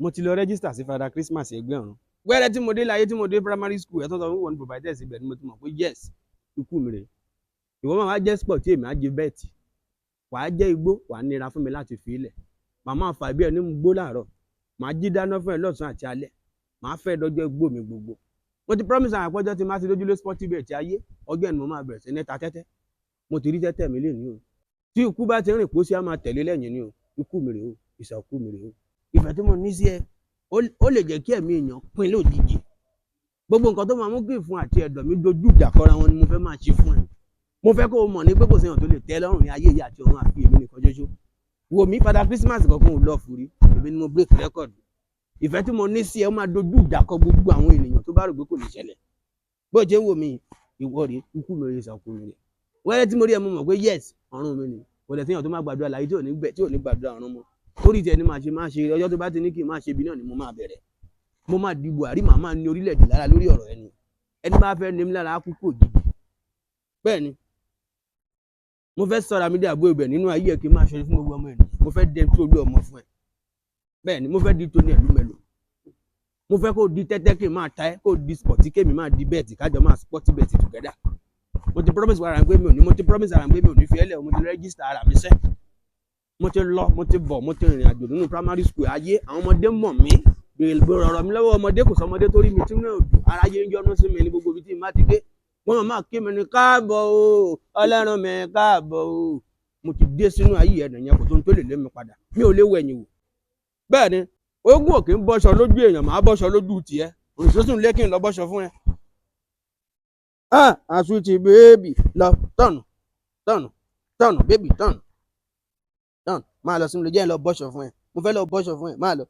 mo ti lọ register sí Father Christmas ẹgbẹ́ ọ̀run wẹ́rẹ́ tí mo dé láyé tí mo dé primary school ẹ̀ tó sọ fún wọn providers ibẹ̀ ni mo ti mọ̀ pé yes ikú mi rèé ìwọ máa wá jẹ́ sport tí èmi á jẹ bẹ́ẹ̀tì wàá jẹ́ igbó wàá nira fún mi láti fi ilẹ̀ màmá fà bí ẹni mú gbó láàárọ̀ màá jí dáná fún ẹ lọ́sàn àti alẹ́ màá fẹ́ dọ́jọ́ igbó mi gbogbo mo ti promise àwọn àpọ́jọ́ tí má ti dójúlé sporty bet ayé ọjọ́ ẹni mo máa bẹ̀rẹ̀ sí ní ta tẹ́tẹ́ mo ti rí tẹ́tẹ́ mi lé ní o tí ikú bá ti rìn pósí á máa tẹ̀lé lẹ́yìn ní o ikú mi rèé o ìsàkú mi rèé o ìfẹ́ tí mo ní sí ẹ ó lè jẹ́ kí ẹ̀mí èèyàn pin lójijì gbogbo nǹkan tó máa mú kí ìfun àti ẹ̀dọ̀ mi dojú ìjà kọra wọn ni mo fẹ́ máa ṣe fún ẹ mo fẹ́ kó o mọ̀ ní pé kò séèyàn tó lè tẹ́ lọ́rùn ní ayé yìí àti ọ̀run àfi èmi nìkan ṣoṣo wò mí Father Christmas kankan ò lọ fúri èmi ni mo break record ìfẹ́ tí mo ní sí ẹ ó máa dojú ìjà kọ gbogbo àwọn ènìyàn tó bá rò pé kò lè ṣẹlẹ̀ bó ṣe ń wò mí ìwọ rèé ikú mi rèé ìsàkú mi rèé wẹ́rẹ́ tí mo rí ẹ mo mọ̀ pé yes ọ̀run mi ni kò dẹ̀ séèyàn tó máa gbàdúrà láyé tí ò ní gbàdúrà ọ̀run mọ́ orí tiẹ̀ ni máa ṣe ọjọ́ tó bá ti ní kí n máa ṣe ibi náà ni mo máa bẹ̀rẹ̀ mo máa di Buhari màá máa ní orílẹ̀-èdè lára lórí ọ̀rọ̀ ẹni bá fẹ́ ní mi lára á kú kò jìjì bẹ́ẹ̀ ni mo fẹ́ sọ̀rọ̀ mi dé àbó ibẹ̀ nínú ayé ẹ̀ kí n máa ṣe fún gbogbo ọmọ ènìyàn mo fẹ́ dẹ́ tó lé ọmọ fún ẹ bẹ́ẹ̀ ni mo fẹ́ di tóní ẹ̀lú mẹ́lò mo fẹ́ kó di tẹ́tẹ́ kí n máa ta ẹ́ kó di spọ̀tì kí èmi máa di bẹ́ẹ̀tì kájọ máa spọ́tì bẹ́ẹ̀tì together mo ti promise ara mi pé mi ò ní mo ti promise ara mi pé mi ò ní fi ẹ́ lẹ̀ mo ti register ara mi sẹ́ mo ti lọ mo ti bọ̀ mo ti rìnrìn àjò nínú primary school ayé àwọn ọmọdé mọ̀ mí bèrè ọ̀rọ̀ mi lọ́wọ́ ọmọdé kò sọ ọmọdé tó rí mi tí mi ò dùn aráyé ń yọ́nú sí mi ní gbogbo ibi tí má ti dé wọ́n máa kí mi ní káàbọ̀ o ọlọ́run mi káàbọ̀ o mo ti dé sínú ayé ẹ̀dùn yẹn kò tó ń tó lè lé mi padà mi ò lè wẹ̀yìn wò bẹ́ẹ̀ ni ogún òkè ń bọ́ṣọ lójú èèyàn máa bọ́ṣọ lójú tiẹ̀ òṣìṣẹ́ lé kí n lọ bọ́ṣọ fún ẹ. àsùtì bèbí lọ tọ̀nù bèbí tọ̀nù máa lọ sínú ilé jẹ́ ń lọ bọ́ṣọ fún ẹ mo fẹ́ lọ bọ́ṣọ fún ẹ máa lọ.